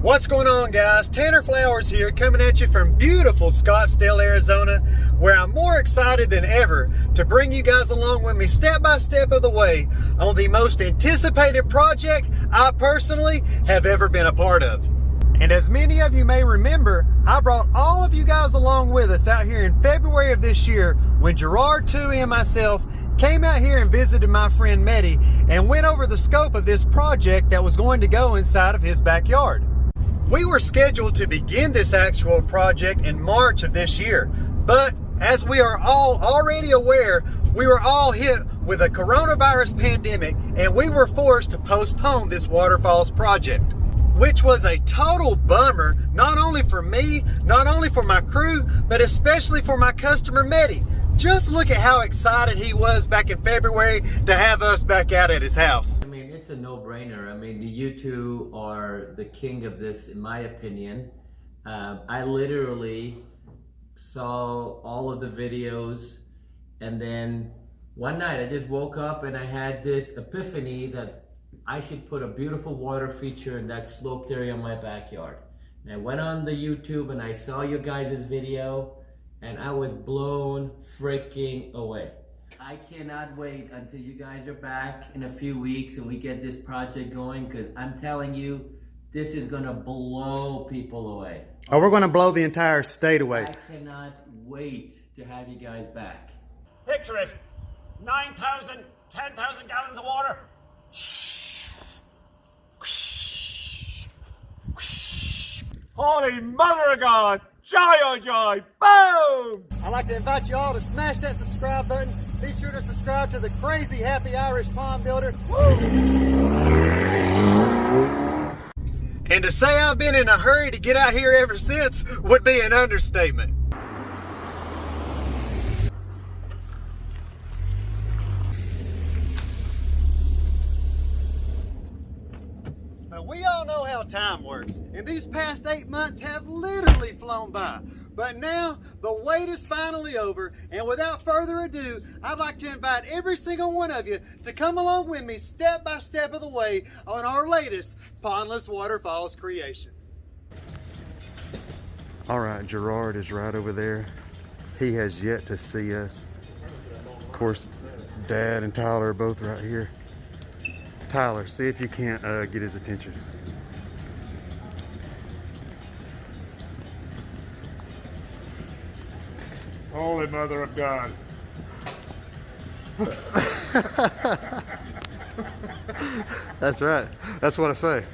What's going on, guys? Tanner Flowers here, coming at you from beautiful Scottsdale, Arizona, where I'm more excited than ever to bring you guys along with me step by step of the way on the most anticipated project I personally have ever been a part of. And as many of you may remember, I brought all of you guys along with us out here in February of this year when Gerard Touhey and myself came out here and visited my friend Mehdi and went over the scope of this project that was going to go inside of his backyard. We were scheduled to begin this actual project in March of this year, but as we are all already aware, we were all hit with a coronavirus pandemic and we were forced to postpone this waterfalls project, which was a total bummer, not only for me, not only for my crew, but especially for my customer Mehdi. Just look at how excited he was back in February to have us back out at his house. I mean, it's a no-brainer. I mean, you two are the king of this, in my opinion. I literally saw all of the videos, and then one night I just woke up and I had this epiphany that I should put a beautiful water feature in that sloped area in my backyard. And I went on the YouTube and I saw you guys' video, and I was blown freaking away. I cannot wait until you guys are back in a few weeks and we get this project going, because I'm telling you, this is gonna blow people away. Oh, we're gonna blow the entire state away. I cannot wait to have you guys back. Picture it, 9,000, 10,000 gallons of water. Holy mother of God, joy oh joy, boom! I'd like to invite you all to smash that subscribe button. Be sure to subscribe to the Crazy Happy Irish Pond Builder. Woo! And to say I've been in a hurry to get out here ever since would be an understatement. Now, we all know how time works, and these past 8 months have literally flown by. But now, the wait is finally over, and without further ado, I'd like to invite every single one of you to come along with me step by step of the way on our latest Pondless Waterfalls creation. All right, Gerard is right over there. He has yet to see us. Of course, Dad and Tyler are both right here. Tyler, see if you can't get his attention. Holy mother of God. That's right. That's what I say.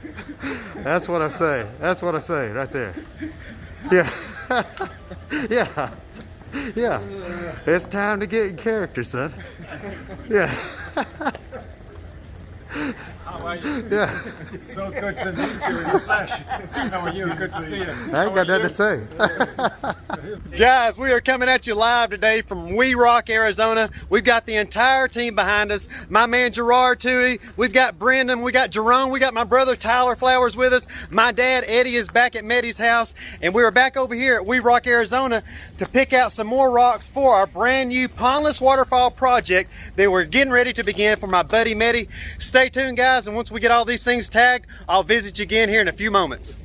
That's what I say. That's what I say right there. Yeah. Yeah. Yeah. It's time to get in character, son. Yeah. How are you? Yeah. So good to meet you in the flesh. How are you? Good to see you. I ain't got nothing to say. Guys, we are coming at you live today from Wee Rock, Arizona. We've got the entire team behind us. My man Gerard Touhey, we've got Brendan, we got Jerome, we got my brother Tyler Flowers with us. My dad Eddie is back at Mehdi's house, and we are back over here at Wee Rock, Arizona to pick out some more rocks for our brand new Pondless Waterfall project that we're getting ready to begin for my buddy Mehdi. Stay tuned, guys, and once we get all these things tagged, I'll visit you again here in a few moments.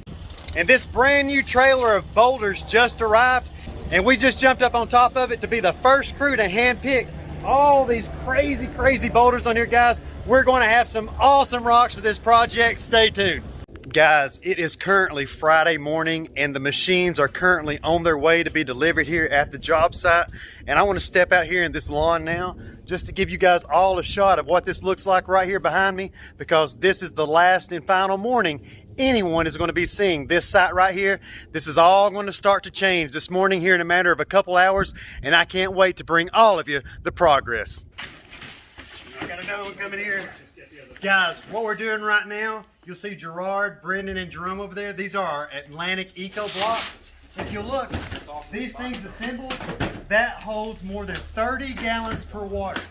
And this brand new trailer of boulders just arrived, and we just jumped up on top of it to be the first crew to hand pick all these crazy boulders on here, guys. We're going to have some awesome rocks for this project. Stay tuned. Guys, it is currently Friday morning and the machines are currently on their way to be delivered here at the job site. And I want to step out here in this lawn now just to give you guys all a shot of what this looks like right here behind me, because this is the last and final morning anyone is going to be seeing this site right here. This is all going to start to change this morning here in a matter of a couple hours, and I can't wait to bring all of you the progress. I got another one coming here. Guys, what we're doing right now, you'll see Gerard, Brendan, and Jerome over there. These are our Atlantic Eco blocks. If you look, these things assembled, that holds more than 30 gallons per water.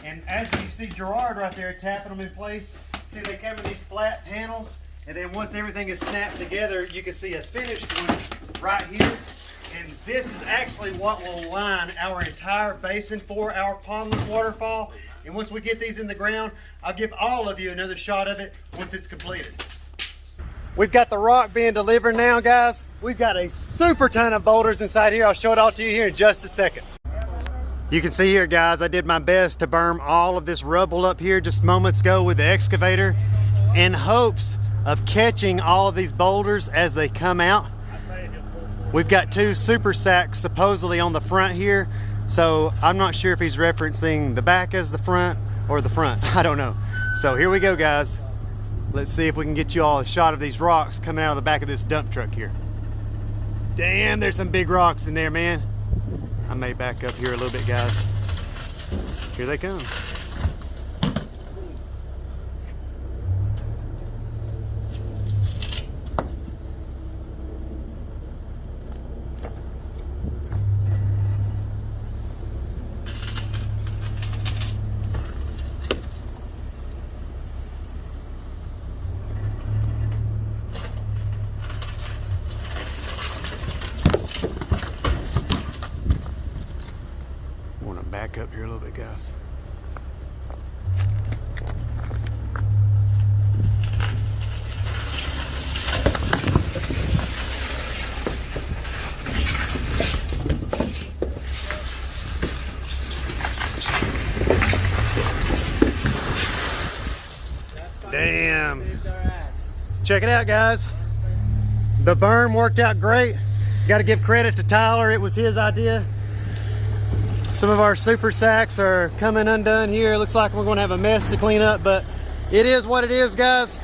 And as you see Gerard right there tapping them in place, see they come in these flat panels, and then once everything is snapped together, you can see a finished one right here. And this is actually what will line our entire basin for our Pondless Waterfall. And once we get these in the ground, I'll give all of you another shot of it once it's completed. We've got the rock being delivered now, guys. We've got a super ton of boulders inside here. I'll show it all to you here in just a second. You can see here, guys, I did my best to berm all of this rubble up here just moments ago with the excavator in hopes of catching all of these boulders as they come out. We've got 2 super sacks supposedly on the front here, so I'm not sure if he's referencing the back as the front or the front. I don't know. So here we go, guys. Let's see if we can get you all a shot of these rocks coming out of the back of this dump truck here. Damn, there's some big rocks in there, man. I may back up here a little bit, guys. Here they come. Back up here a little bit, guys. Damn. Check it out, guys. The berm worked out great. Got to give credit to Tyler. It was his idea. Some of our super sacks are coming undone here. It looks like we're going to have a mess to clean up, but it is what it is, guys.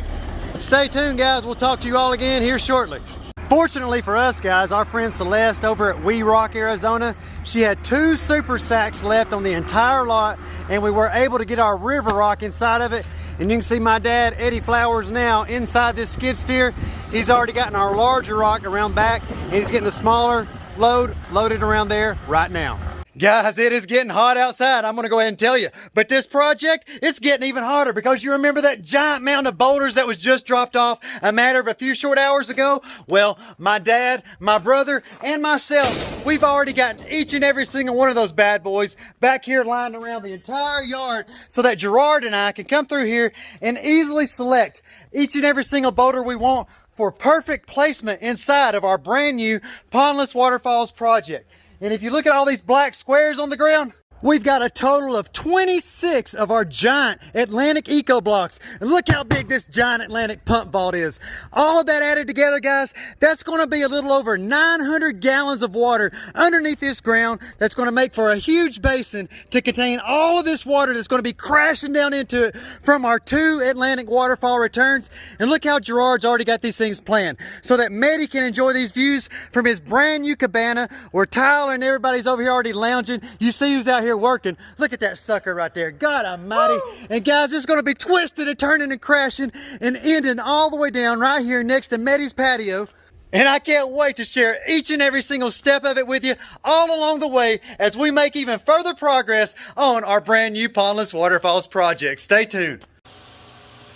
Stay tuned, guys. We'll talk to you all again here shortly. Fortunately for us, guys, our friend Celeste over at We Rock, Arizona, she had 2 super sacks left on the entire lot, and we were able to get our river rock inside of it. And you can see my dad, Eddie Flowers, now inside this skid steer. He's already gotten our larger rock around back, and he's getting the smaller load loaded around there right now. Guys, it is getting hot outside, I'm gonna go ahead and tell you. But this project, it's getting even hotter because you remember that giant mound of boulders that was just dropped off a matter of a few short hours ago? Well, my dad, my brother, and myself, we've already gotten each and every single one of those bad boys back here lying around the entire yard so that Gerard and I can come through here and easily select each and every single boulder we want for perfect placement inside of our brand new Pondless Waterfalls project. And if you look at all these black squares on the ground, we've got a total of 26 of our giant Atlantic Eco Blocks. And look how big this giant Atlantic pump vault is. All of that added together, guys, that's going to be a little over 900 gallons of water underneath this ground. That's going to make for a huge basin to contain all of this water that's going to be crashing down into it from our 2 Atlantic waterfall returns. And look how Gerard's already got these things planned so that Mehdi can enjoy these views from his brand new cabana where Tyler and everybody's over here already lounging. You see who's out here working. Look at that sucker right there. God almighty. Woo! And guys, it's going to be twisted and turning and crashing and ending all the way down right here next to Mehdi's patio. And I can't wait to share each and every single step of it with you all along the way as we make even further progress on our brand new Pondless Waterfalls project. Stay tuned.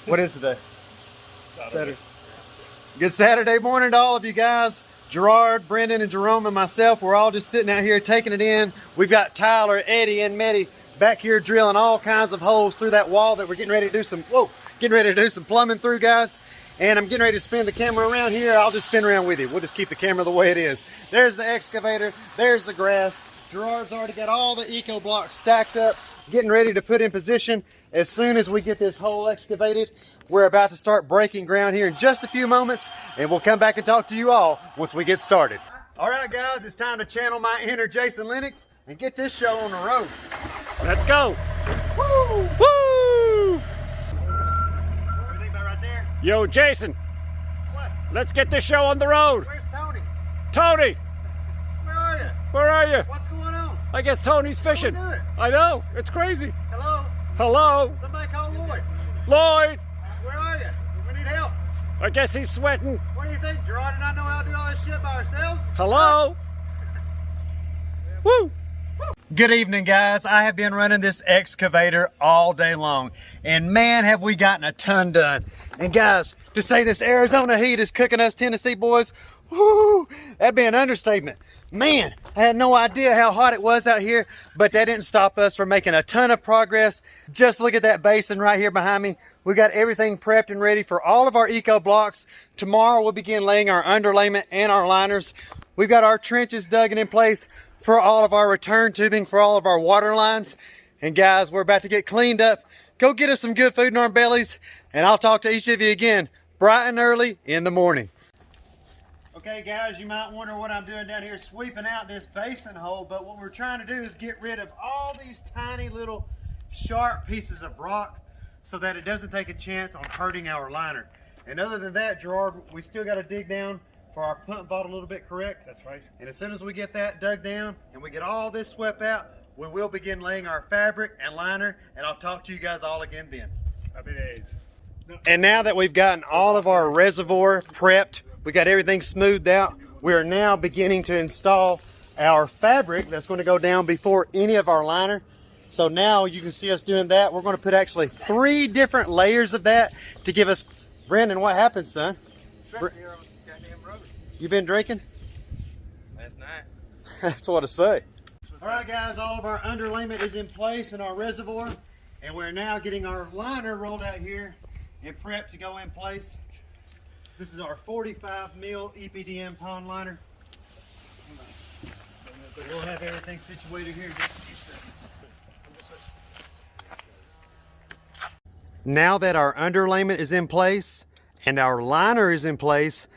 What is today? Saturday. Good Saturday morning to all of you guys. Gerard, Brendan, and Jerome and myself, we're all just sitting out here taking it in. We've got Tyler, Eddie, and Mehdi back here drilling all kinds of holes through that wall that we're getting ready to do some, plumbing through, guys. And I'm getting ready to spin the camera around here. I'll just spin around with you. We'll just keep the camera the way it is. There's the excavator. There's the grass. Gerard's already got all the eco blocks stacked up, getting ready to put in position. As soon as we get this hole excavated, we're about to start breaking ground here in just a few moments, and we'll come back and talk to you all once we get started. All right, guys, it's time to channel my inner Jason Lennox and get this show on the road. Let's go. Woo! Woo! Everything about right there? Yo, Jason. What? Let's get this show on the road. Where's Tony? Tony, Where are you? where are you? What's going on? I guess Tony's fishing. What are we doing? I know. It's crazy. Hello? Hello? Somebody call Lloyd. Lloyd. Where are you? We need help. I guess he's sweating. What do you think? Gerard and I know how to do all this shit by ourselves? Hello? Woo! Good evening, guys. I have been running this excavator all day long, and man, have we gotten a ton done. And guys, to say this Arizona heat is cooking us Tennessee boys, whoo, that'd be an understatement. Man, I had no idea how hot it was out here, but that didn't stop us from making a ton of progress. Just look at that basin right here behind me. We got everything prepped and ready for all of our eco blocks. Tomorrow we'll begin laying our underlayment and our liners. We've got our trenches dug and in place for all of our return tubing for all of our water lines. And guys, we're about to get cleaned up. Go get us some good food in our bellies, and I'll talk to each of you again bright and early in the morning. Okay guys, you might wonder what I'm doing down here sweeping out this basin hole, but what we're trying to do is get rid of all these tiny little sharp pieces of rock so that it doesn't take a chance on hurting our liner. And other than that, Gerard, we still got to dig down for our pump vault a little bit, correct? That's right. And as soon as we get that dug down and we get all this swept out, we will begin laying our fabric and liner, and I'll talk to you guys all again then. Happy days. And now that we've gotten all of our reservoir prepped, we got everything smoothed out, we are now beginning to install our fabric that's going to go down before any of our liner. So now you can see us doing that. We're going to put actually 3 different layers of that to give us... Brendan, what happened, son? Here on goddamn rubber. You been drinking? Last night. That's what I say. All right, guys, all of our underlayment is in place in our reservoir, and we're now getting our liner rolled out here and prepped to go in place. This is our 45 mil EPDM pond liner. We'll have everything situated here in just a few seconds. Now that our underlayment is in place and our liner is in place,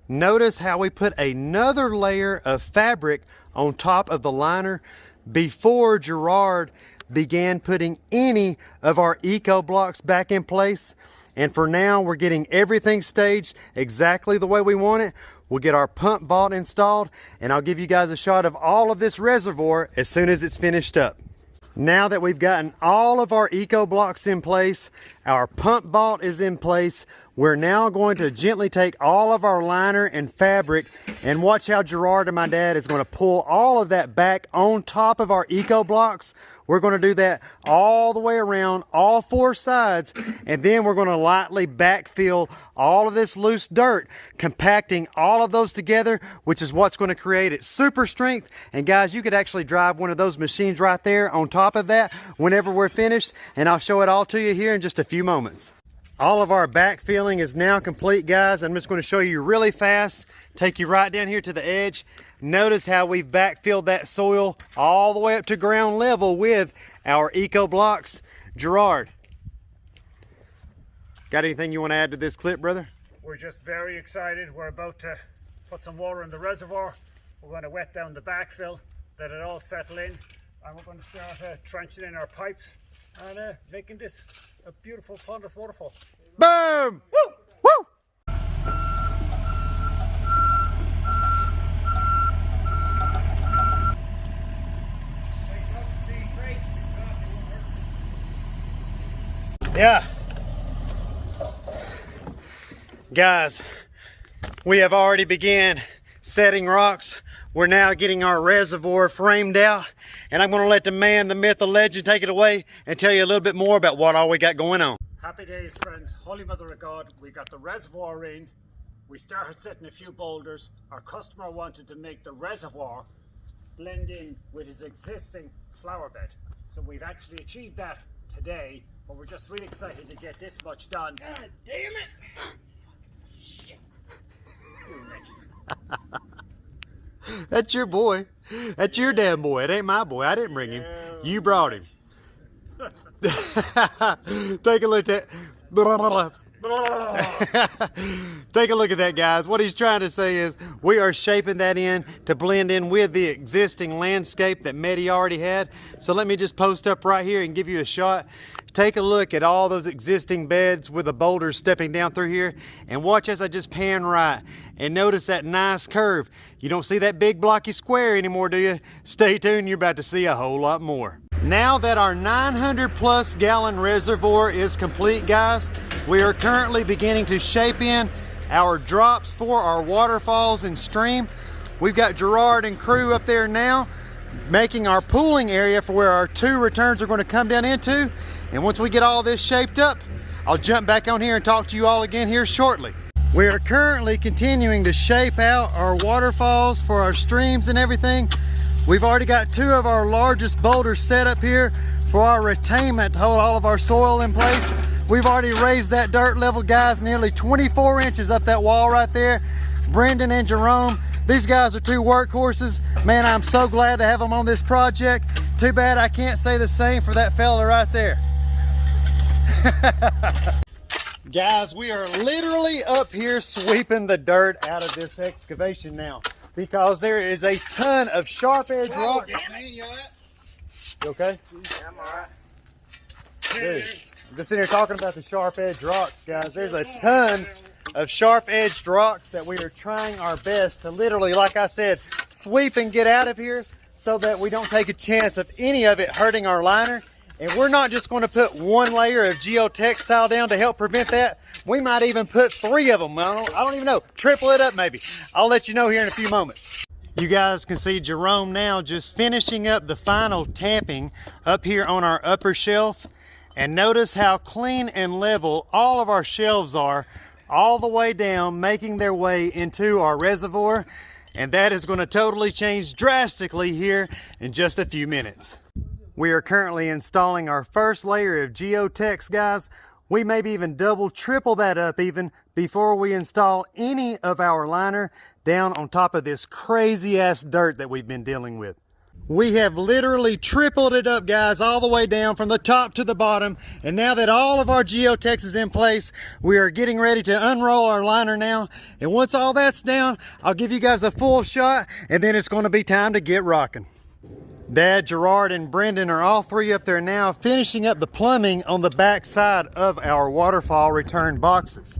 notice how we put another layer of fabric on top of the liner before Gerard began putting any of our eco blocks back in place. And for now, we're getting everything staged exactly the way we want it. We'll get our pump vault installed, and I'll give you guys a shot of all of this reservoir as soon as it's finished up. Now that we've gotten all of our eco blocks in place, our pump vault is in place, we're now going to gently take all of our liner and fabric and watch how Gerard and my dad is going to pull all of that back on top of our eco blocks. We're going to do that all the way around, all 4 sides, and then we're going to lightly backfill all of this loose dirt, compacting all of those together, which is what's going to create its super strength. And guys, you could actually drive one of those machines right there on top of that whenever we're finished, and I'll show it all to you here in just a few moments. All of our backfilling is now complete, guys. I'm just going to show you really fast, take you right down here to the edge. Notice how we've backfilled that soil all the way up to ground level with our eco blocks. Gerard, got anything you want to add to this clip, brother? We're just very excited. We're about to put some water in the reservoir. We're going to wet down the backfill, let it all settle in, and we're going to start trenching in our pipes and making this a beautiful Pondless Waterfall. Boom! Woo! Woo! Yeah. Guys, we have already began setting rocks. We're now getting our reservoir framed out, and I'm going to let the man, the myth, the legend take it away and tell you a little bit more about what all we got going on. Happy days, friends. Holy Mother of God, we got the reservoir in. We started setting a few boulders. Our customer wanted to make the reservoir blend in with his existing flower bed. So we've actually achieved that today, but we're just really excited to get this much done. God damn it! Shit. That's your boy. That's your damn boy. It ain't my boy. I didn't bring him. You brought him. Take a look at Take a look at that, guys. What he's trying to say is we are shaping that in to blend in with the existing landscape that Mehdi already had. So let me just post up right here and give you a shot. Take a look at all those existing beds with the boulders stepping down through here, and watch as I just pan right and notice that nice curve. You don't see that big blocky square anymore, do you? Stay tuned, you're about to see a whole lot more. Now that our 900+ gallon reservoir is complete, guys, we are currently beginning to shape in our drops for our waterfalls and stream. We've got Gerard and crew up there now making our pooling area for where our 2 returns are going to come down into. And once we get all this shaped up, I'll jump back on here and talk to you all again here shortly. We are currently continuing to shape out our waterfalls for our streams and everything. We've already got 2 of our largest boulders set up here for our retainment to hold all of our soil in place. We've already raised that dirt level, guys, nearly 24 inches up that wall right there. Brendan and Jerome, these guys are 2 workhorses. Man, I'm so glad to have them on this project. Too bad I can't say the same for that fella right there. Guys, we are literally up here sweeping the dirt out of this excavation now because there is a ton of sharp edge rock. You okay? Yeah, I'm alright. Dude, I'm just sitting here talking about the sharp edge rocks, guys. There's a ton of sharp edged rocks that we are trying our best to literally, like I said, sweep and get out of here so that we don't take a chance of any of it hurting our liner. And we're not just going to put 1 layer of geotextile down to help prevent that. We might even put 3 of them. I don't even know. Triple it up maybe. I'll let you know here in a few moments. You guys can see Jerome now just finishing up the final tamping up here on our upper shelf. And notice how clean and level all of our shelves are all the way down, making their way into our reservoir. And that is going to totally change drastically here in just a few minutes. We are currently installing our first layer of geotex, guys. We maybe even double, triple that up even before we install any of our liner down on top of this crazy ass dirt that we've been dealing with. We have literally tripled it up, guys, all the way down from the top to the bottom. And now that all of our geotex is in place, we are getting ready to unroll our liner now. And once all that's down, I'll give you guys a full shot, and then it's going to be time to get rocking. Dad, Gerard, and Brendan are all 3 up there now finishing up the plumbing on the back side of our waterfall return boxes.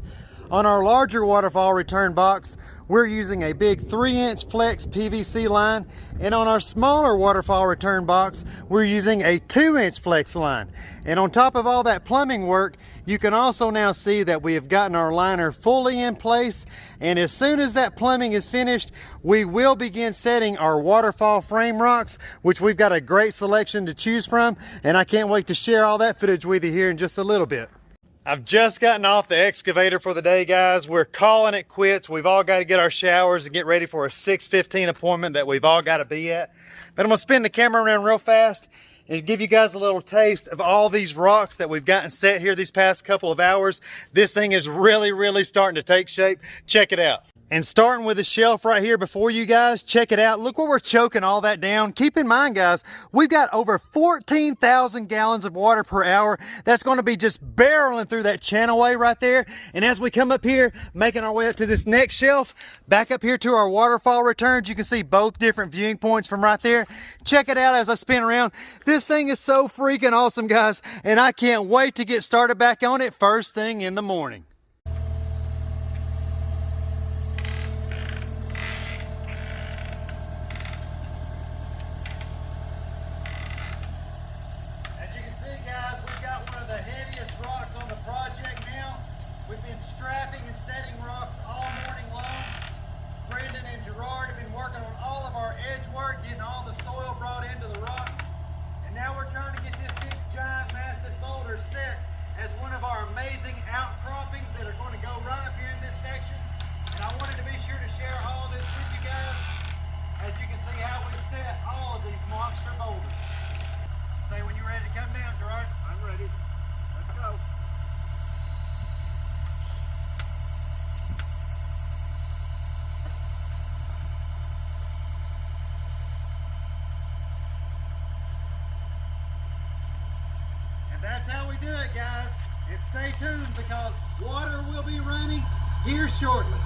On our larger waterfall return box, we're using a big 3-inch flex PVC line, and on our smaller waterfall return box, we're using a 2-inch flex line. And on top of all that plumbing work, you can also now see that we have gotten our liner fully in place, and as soon as that plumbing is finished, we will begin setting our waterfall frame rocks, which we've got a great selection to choose from, and I can't wait to share all that footage with you here in just a little bit. I've just gotten off the excavator for the day, guys. We're calling it quits. We've all got to get our showers and get ready for a 6:15 appointment that we've all got to be at. But I'm going to spin the camera around real fast and give you guys a little taste of all these rocks that we've gotten set here these past couple of hours. This thing is really starting to take shape. Check it out. And starting with the shelf right here before you guys, check it out. Look where we're choking all that down. Keep in mind, guys, we've got over 14,000 gallons of water per hour. That's going to be just barreling through that channelway right there. And as we come up here, making our way up to this next shelf, back up here to our waterfall returns, you can see both different viewing points from right there. Check it out as I spin around. This thing is so freaking awesome, guys, and I can't wait to get started back on it first thing in the morning. Strapping and setting rocks all morning long. Brendan and Gerard have been working on all of our edge work, getting all the soil brought into the rocks. And now we're trying to get this big, giant, massive boulder set as one of our amazing outcroppings that are going to go right up here in this section. And I wanted to be sure to share all this with you guys, as you can see how we set all of these monster boulders. Say when you're ready to come down, Gerard. I'm ready. Let's go. That's how we do it, guys. And stay tuned because water will be running here shortly.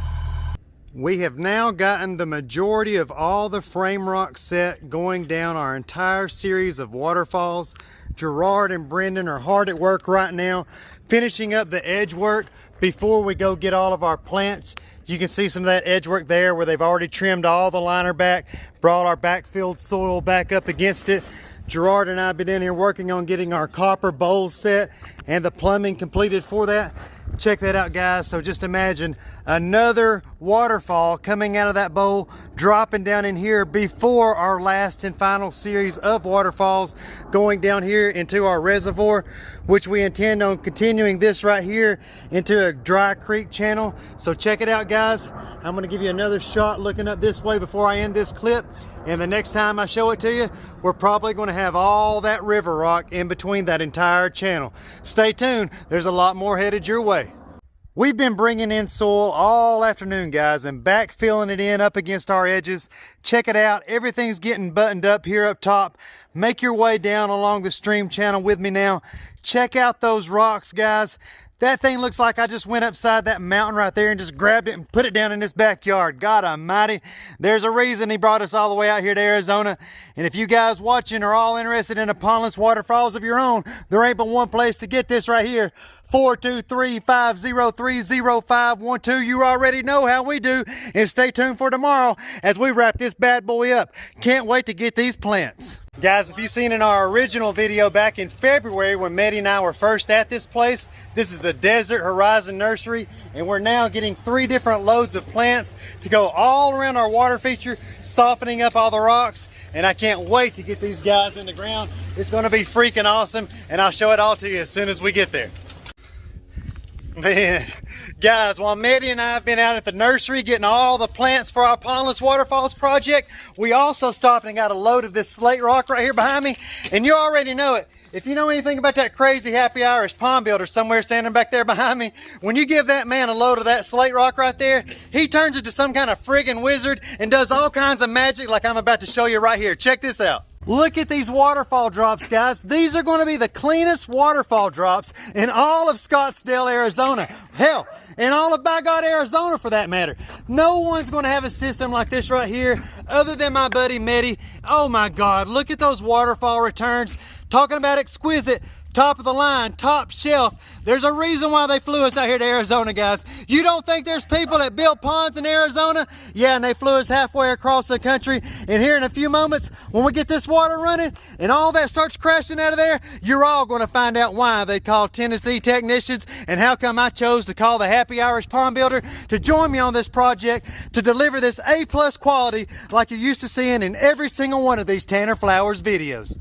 We have now gotten the majority of all the frame rock set going down our entire series of waterfalls. Gerard and Brendan are hard at work right now, finishing up the edge work before we go get all of our plants. You can see some of that edge work there where they've already trimmed all the liner back, brought our backfilled soil back up against it. Gerard and I have been in here working on getting our copper bowls set and the plumbing completed for that. Check that out, guys. So just imagine another waterfall coming out of that bowl, dropping down in here before our last and final series of waterfalls going down here into our reservoir, which we intend on continuing this right here into a dry creek channel. So check it out, guys. I'm gonna give you another shot looking up this way before I end this clip. And the next time I show it to you, we're probably going to have all that river rock in between that entire channel. Stay tuned, there's a lot more headed your way. We've been bringing in soil all afternoon, guys, and backfilling it in up against our edges. Check it out, everything's getting buttoned up here up top. Make your way down along the stream channel with me now. Check out those rocks, guys. That thing looks like I just went upside that mountain right there and just grabbed it and put it down in this backyard. God almighty, there's a reason he brought us all the way out here to Arizona. And if you guys watching are all interested in a Pondless Waterfalls of your own, there ain't but one place to get this right here. 423-503-0512. You already know how we do. And stay tuned for tomorrow as we wrap this bad boy up. Can't wait to get these plants. Guys, if you've seen in our original video back in February when Mehdi and I were first at this place, this is the Desert Horizon Nursery, and we're now getting 3 different loads of plants to go all around our water feature, softening up all the rocks, and I can't wait to get these guys in the ground. It's going to be freaking awesome, and I'll show it all to you as soon as we get there. Man, guys, while Mehdi and I have been out at the nursery getting all the plants for our Pondless Waterfalls project, we also stopped and got a load of this slate rock right here behind me. And you already know it. If you know anything about that crazy happy Irish pond builder somewhere standing back there behind me, when you give that man a load of that slate rock right there, he turns into some kind of friggin' wizard and does all kinds of magic like I'm about to show you right here. Check this out. Look at these waterfall drops, guys. These are going to be the cleanest waterfall drops in all of Scottsdale, Arizona. Hell, in all of by God, Arizona for that matter. No one's going to have a system like this right here other than my buddy Mehdi. Oh my God, look at those waterfall returns. Talking about exquisite, top of the line, top shelf. There's a reason why they flew us out here to Arizona, guys. You don't think there's people that build ponds in Arizona? Yeah, and they flew us halfway across the country. And here in a few moments, when we get this water running and all that starts crashing out of there, you're all going to find out why they call Tennessee technicians and how come I chose to call the Happy Irish Pond Builder to join me on this project to deliver this A+ quality like you're used to seeing in every single one of these Tanner Flowers videos.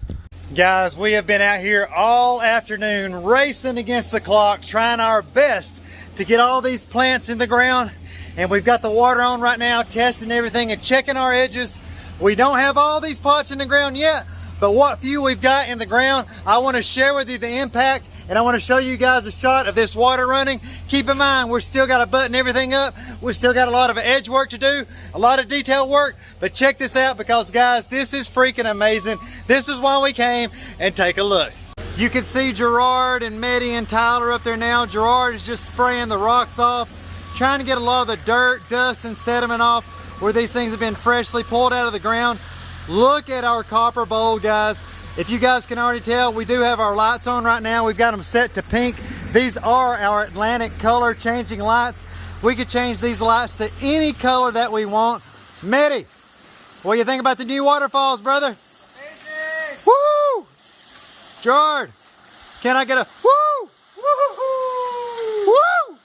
Guys, we have been out here all afternoon racing against the clock, trying our best to get all these plants in the ground. And we've got the water on right now, testing everything and checking our edges. We don't have all these pots in the ground yet, but what few we've got in the ground, I want to share with you the impact. And I want to show you guys a shot of this water running. Keep in mind, we're still got to button everything up. We've still got a lot of edge work to do, a lot of detail work. But check this out because, guys, this is freaking amazing. This is why we came, and take a look. You can see Gerard and Mehdi and Tyler up there now. Gerard is just spraying the rocks off, trying to get a lot of the dirt, dust, and sediment off where these things have been freshly pulled out of the ground. Look at our copper bowl, guys. If you guys can already tell, we do have our lights on right now. We've got them set to pink. These are our Atlantic color changing lights. We could change these lights to any color that we want. Mehdi, what do you think about the new waterfalls, brother? Amazing! Woo! Gerard, can I get a woo? Woo-hoo-hoo! Woo!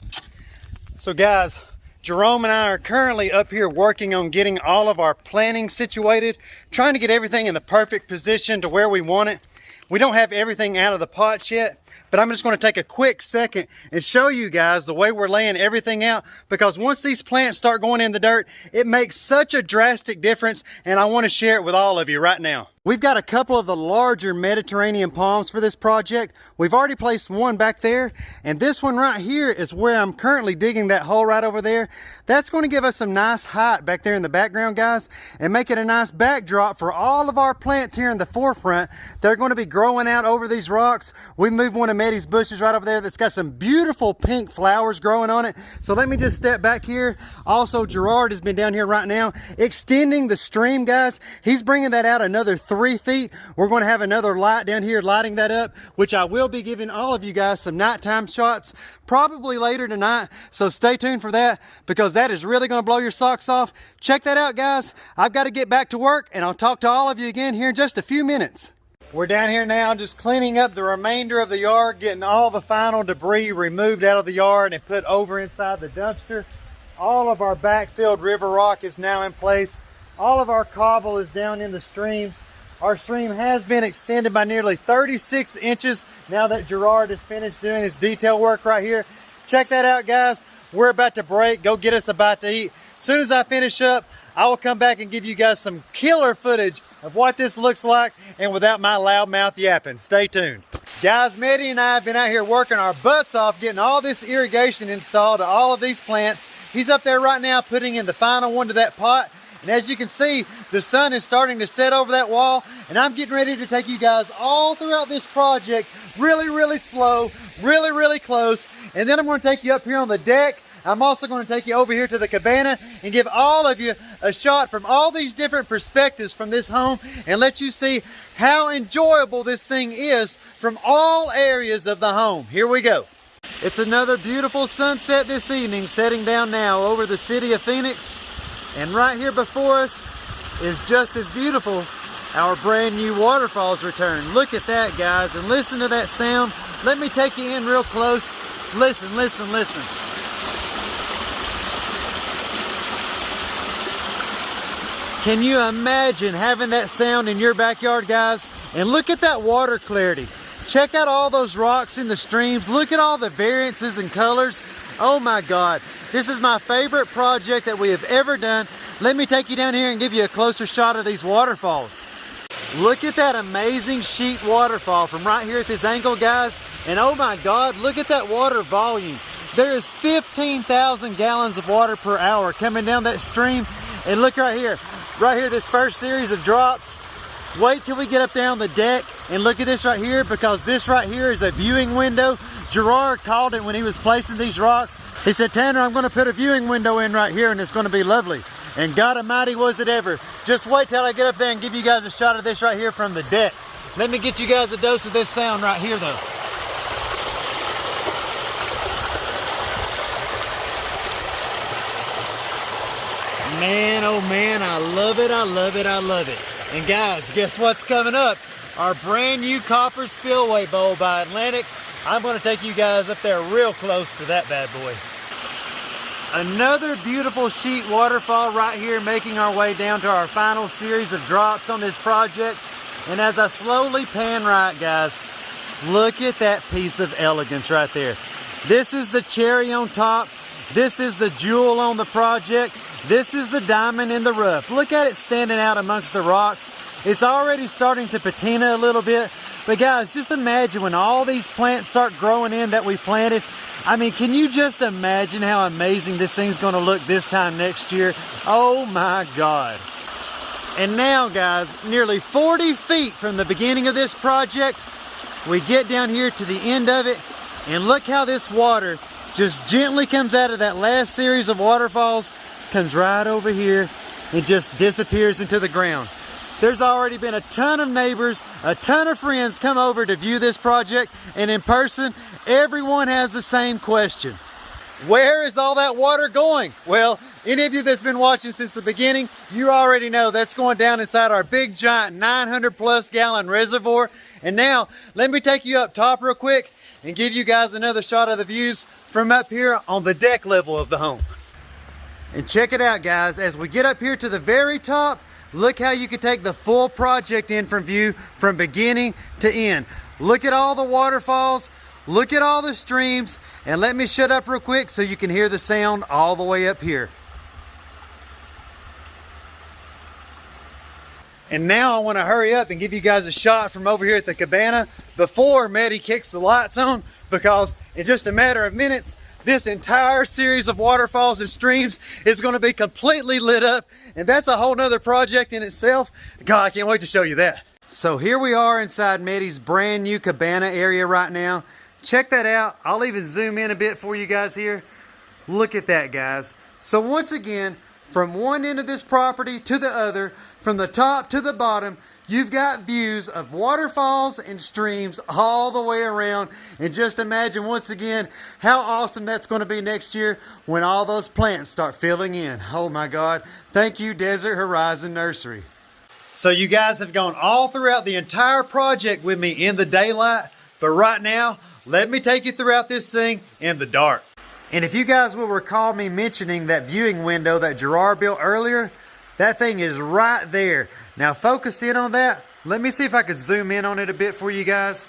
So guys, Jerome and I are currently up here working on getting all of our planting situated, trying to get everything in the perfect position to where we want it. We don't have everything out of the pots yet, but I'm just going to take a quick second and show you guys the way we're laying everything out, because once these plants start going in the dirt, it makes such a drastic difference, and I want to share it with all of you right now. We've got a couple of the larger Mediterranean palms for this project. We've already placed one back there, and this one right here is where I'm currently digging that hole right over there. That's going to give us some nice height back there in the background, guys, and make it a nice backdrop for all of our plants here in the forefront. They're going to be growing out over these rocks. We moved one of Mehdi's bushes right over there that's got some beautiful pink flowers growing on it. So let me just step back here. Also, Gerard has been down here right now extending the stream, guys. He's bringing that out another 3 feet. We're going to have another light down here lighting that up, which I will be giving all of you guys some nighttime shots probably later tonight. So stay tuned for that, because that is really going to blow your socks off. Check that out, guys. I've got to get back to work, and I'll talk to all of you again here in just a few minutes. We're down here now just cleaning up the remainder of the yard, getting all the final debris removed out of the yard and put over inside the dumpster. All of our backfilled river rock is now in place. All of our cobble is down in the streams. Our stream has been extended by nearly 36 inches now that Gerard has finished doing his detail work right here. Check that out, guys. We're about to break. Go get us a bite to eat. As soon as I finish up, I will come back and give you guys some killer footage of what this looks like and without my loudmouth yapping. Stay tuned. Guys, Mehdi and I have been out here working our butts off getting all this irrigation installed to all of these plants. He's up there right now putting in the final one to that pot. And as you can see, the sun is starting to set over that wall, and I'm getting ready to take you guys all throughout this project really slow, really close. And then I'm going to take you up here on the deck. I'm also going to take you over here to the cabana and give all of you a shot from all these different perspectives from this home and let you see how enjoyable this thing is from all areas of the home. Here we go. It's another beautiful sunset this evening, setting down now over the city of Phoenix. And right here before us is just as beautiful, our brand new waterfalls return. Look at that, guys, and listen to that sound. Let me take you in real close. Listen. Can you imagine having that sound in your backyard, guys? And look at that water clarity. Check out all those rocks in the streams. Look at all the variances and colors. Oh my God. This is my favorite project that we have ever done. Let me take you down here and give you a closer shot of these waterfalls. Look at that amazing sheet waterfall from right here at this angle, guys. And oh my God, look at that water volume. There is 15,000 gallons of water per hour coming down that stream. And look right here, this first series of drops. Wait till we get up there on the deck and look at this right here, because this right here is a viewing window. Gerard called it when he was placing these rocks. He said, Tanner, I'm going to put a viewing window in right here and it's going to be lovely. And God Almighty, was it ever. Just wait till I get up there and give you guys a shot of this right here from the deck. Let me get you guys a dose of this sound right here though. Man, oh man, I love it. And guys, guess what's coming up? Our brand new copper spillway bowl by Atlantic. I'm going to take you guys up there real close to that bad boy. Another beautiful sheet waterfall right here, making our way down to our final series of drops on this project. And as I slowly pan right, guys, look at that piece of elegance right there. This is the cherry on top. This is the jewel on the project. This is the diamond in the rough. Look at it standing out amongst the rocks. It's already starting to patina a little bit. But guys, just imagine when all these plants start growing in that we planted. I mean, can you just imagine how amazing this thing's going to look this time next year? Oh my God. And now, guys, nearly 40 feet from the beginning of this project, we get down here to the end of it, and look how this water just gently comes out of that last series of waterfalls, comes right over here, and just disappears into the ground. There's already been a ton of neighbors, a ton of friends come over to view this project, and in person, everyone has the same question. Where is all that water going? Well, any of you that's been watching since the beginning, you already know that's going down inside our big giant 900 plus gallon reservoir. And now, let me take you up top real quick and give you guys another shot of the views from up here on the deck level of the home. And check it out, guys, as we get up here to the very top, look how you can take the full project in from view from beginning to end. Look at all the waterfalls, look at all the streams, and let me shut up real quick so you can hear the sound all the way up here. And now I want to hurry up and give you guys a shot from over here at the cabana before Mehdi kicks the lights on, because in just a matter of minutes, this entire series of waterfalls and streams is going to be completely lit up, and that's a whole nother project in itself. God, I can't wait to show you that. So here we are inside Mehdi's brand new cabana area right now. Check that out. I'll even zoom in a bit for you guys here. Look at that, guys. So once again, from one end of this property to the other, from the top to the bottom, you've got views of waterfalls and streams all the way around. And just imagine once again how awesome that's going to be next year when all those plants start filling in. Oh my God. Thank you, Desert Horizon Nursery. So you guys have gone all throughout the entire project with me in the daylight, but right now, let me take you throughout this thing in the dark. And if you guys will recall me mentioning that viewing window that Gerard built earlier, that thing is right there. Now focus in on that. Let me see if I can zoom in on it a bit for you guys.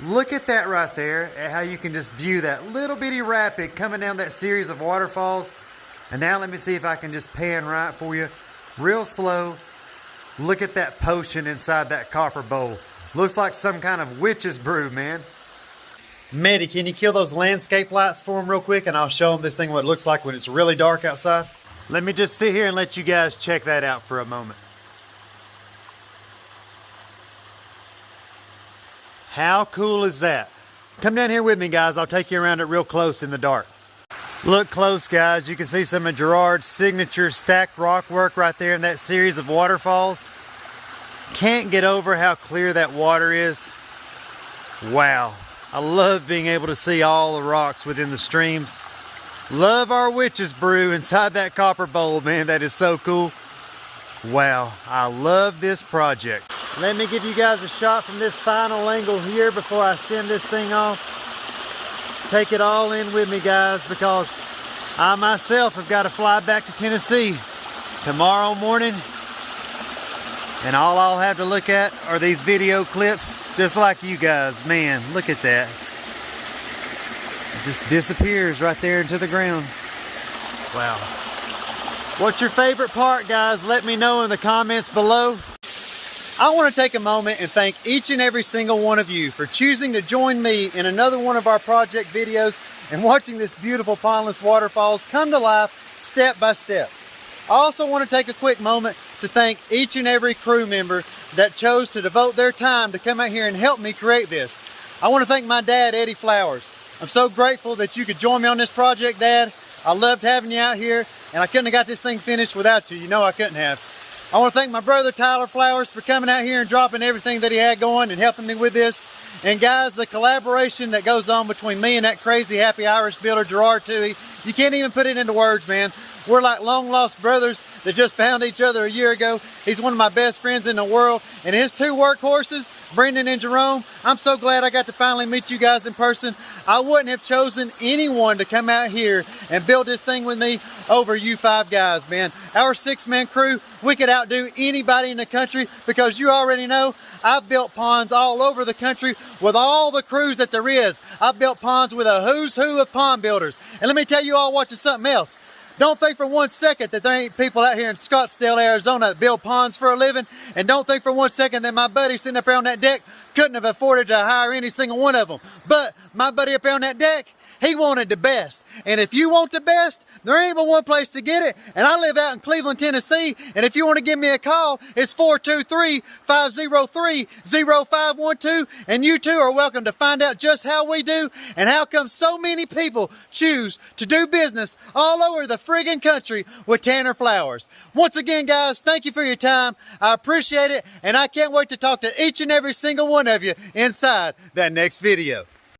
Look at that right there, at how you can just view that little bitty rapid coming down that series of waterfalls. And now let me see if I can just pan right for you, real slow. Look at that potion inside that copper bowl. Looks like some kind of witch's brew, man. Mehdi, can you kill those landscape lights for them real quick, and I'll show them this thing what it looks like when it's really dark outside? Let me just sit here and let you guys check that out for a moment. How cool is that? Come down here with me, guys. I'll take you around it real close in the dark. Look close, guys. You can see some of Gerard's signature stacked rock work right there in that series of waterfalls. Can't get over how clear that water is. Wow. I love being able to see all the rocks within the streams. Love our witch's brew inside that copper bowl, man. That is so cool. Wow, I love this project. Let me give you guys a shot from this final angle here before I send this thing off. Take it all in with me, guys, because I myself have got to fly back to Tennessee tomorrow morning. And all I'll have to look at are these video clips, just like you guys. Man, look at that. It just disappears right there into the ground. Wow. What's your favorite part, guys? Let me know in the comments below. I want to take a moment and thank each and every single one of you for choosing to join me in another one of our project videos and watching this beautiful Pondless Waterfalls come to life step by step. I also want to take a quick moment to thank each and every crew member that chose to devote their time to come out here and help me create this. I want to thank my dad, Eddie Flowers. I'm so grateful that you could join me on this project, Dad. I loved having you out here, and I couldn't have got this thing finished without you. You know I couldn't have. I want to thank my brother, Tyler Flowers, for coming out here and dropping everything that he had going and helping me with this. And guys, the collaboration that goes on between me and that crazy happy Irish builder, Gerard Touhey, you can't even put it into words, man. We're like long lost brothers that just found each other a year ago. He's one of my best friends in the world. And his two workhorses, Brendan and Jerome, I'm so glad I got to finally meet you guys in person. I wouldn't have chosen anyone to come out here and build this thing with me over you five guys, man. Our six-man crew, we could outdo anybody in the country because you already know I've built ponds all over the country with all the crews that there is. I've built ponds with a who's who of pond builders. And let me tell you all watching something else. Don't think for one second that there ain't people out here in Scottsdale, Arizona that build ponds for a living. And don't think for one second that my buddy sitting up there on that deck couldn't have afforded to hire any single one of them. But my buddy up there on that deck, he wanted the best. And if you want the best, there ain't but one place to get it. And I live out in Cleveland, Tennessee. And if you want to give me a call, it's 423-503-0512. And you too are welcome to find out just how we do and how come so many people choose to do business all over the friggin' country with Tanner Flowers. Once again, guys, thank you for your time. I appreciate it. And I can't wait to talk to each and every single one of you inside that next video.